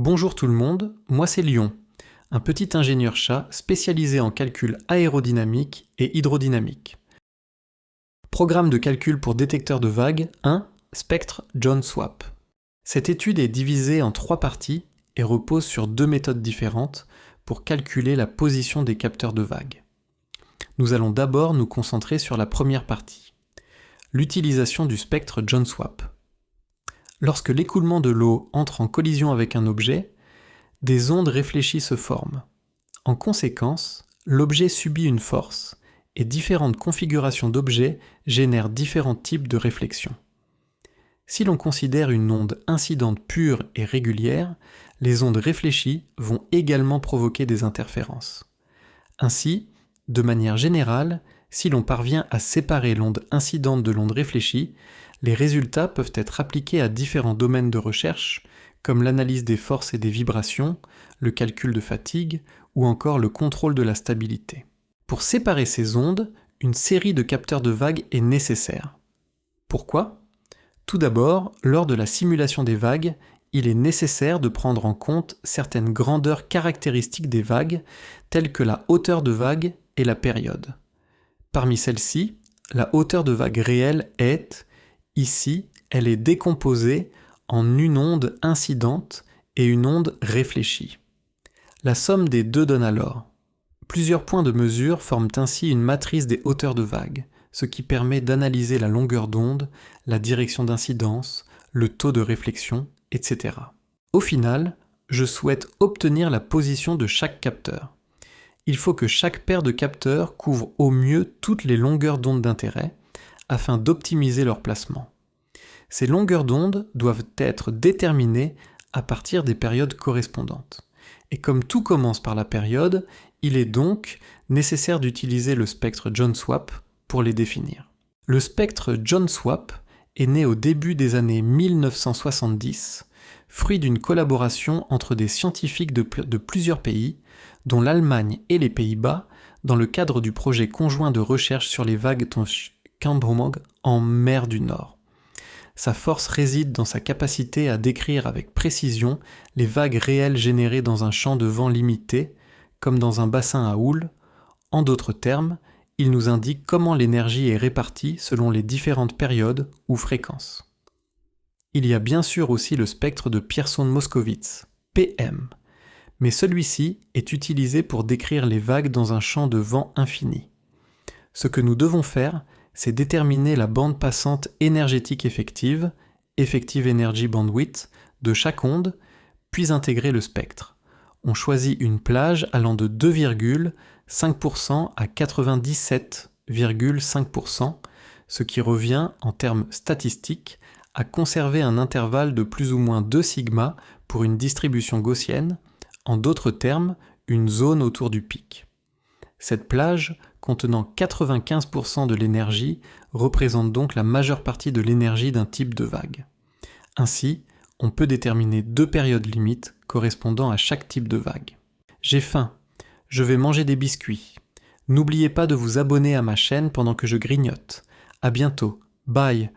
Bonjour tout le monde, moi c'est Lion, un petit ingénieur chat spécialisé en calcul aérodynamique et hydrodynamique. Programme de calcul pour détecteur de vagues 1, spectre John Swap. Cette étude est divisée en 3 parties et repose sur 2 méthodes différentes pour calculer la position des capteurs de vagues. Nous allons d'abord nous concentrer sur la première partie, l'utilisation du spectre John Swap. Lorsque l'écoulement de l'eau entre en collision avec un objet, des ondes réfléchies se forment. En conséquence, l'objet subit une force et différentes configurations d'objets génèrent différents types de réflexions. Si l'on considère une onde incidente pure et régulière, les ondes réfléchies vont également provoquer des interférences. Ainsi, de manière générale, si l'on parvient à séparer l'onde incidente de l'onde réfléchie, les résultats peuvent être appliqués à différents domaines de recherche, comme l'analyse des forces et des vibrations, le calcul de fatigue ou encore le contrôle de la stabilité. Pour séparer ces ondes, une série de capteurs de vagues est nécessaire. Pourquoi ? Tout d'abord, lors de la simulation des vagues, il est nécessaire de prendre en compte certaines grandeurs caractéristiques des vagues, telles que la hauteur de vague et la période. Parmi celles-ci, la hauteur de vague réelle est, ici, elle est décomposée en une onde incidente et une onde réfléchie. La somme des deux donne alors. Plusieurs points de mesure forment ainsi une matrice des hauteurs de vague, ce qui permet d'analyser la longueur d'onde, la direction d'incidence, le taux de réflexion, etc. Au final, je souhaite obtenir la position de chaque capteur. Il faut que chaque paire de capteurs couvre au mieux toutes les longueurs d'onde d'intérêt, afin d'optimiser leur placement. Ces longueurs d'onde doivent être déterminées à partir des périodes correspondantes. Et comme tout commence par la période, il est donc nécessaire d'utiliser le spectre John Swap pour les définir. Le spectre John Swap est né au début des années 1970, fruit d'une collaboration entre des scientifiques de plusieurs pays, dont l'Allemagne et les Pays-Bas, dans le cadre du projet conjoint de recherche sur les vagues en mer du Nord. Sa force réside dans sa capacité à décrire avec précision les vagues réelles générées dans un champ de vent limité, comme dans un bassin à houle. En d'autres termes, il nous indique comment l'énergie est répartie selon les différentes périodes ou fréquences. Il y a bien sûr aussi le spectre de Pierson-Moskowitz, PM, mais celui-ci est utilisé pour décrire les vagues dans un champ de vent infini. Ce que nous devons faire, c'est déterminer la bande passante énergétique effective, effective energy bandwidth, de chaque onde, puis intégrer le spectre. On choisit une plage allant de 2,5% à 97,5%, ce qui revient, en termes statistiques, à conserver un intervalle de plus ou moins 2 sigma pour une distribution gaussienne, en d'autres termes, une zone autour du pic. Cette plage, contenant 95% de l'énergie, représente donc la majeure partie de l'énergie d'un type de vague. Ainsi, on peut déterminer 2 périodes limites correspondant à chaque type de vague. J'ai faim, je vais manger des biscuits. N'oubliez pas de vous abonner à ma chaîne pendant que je grignote. À bientôt, bye.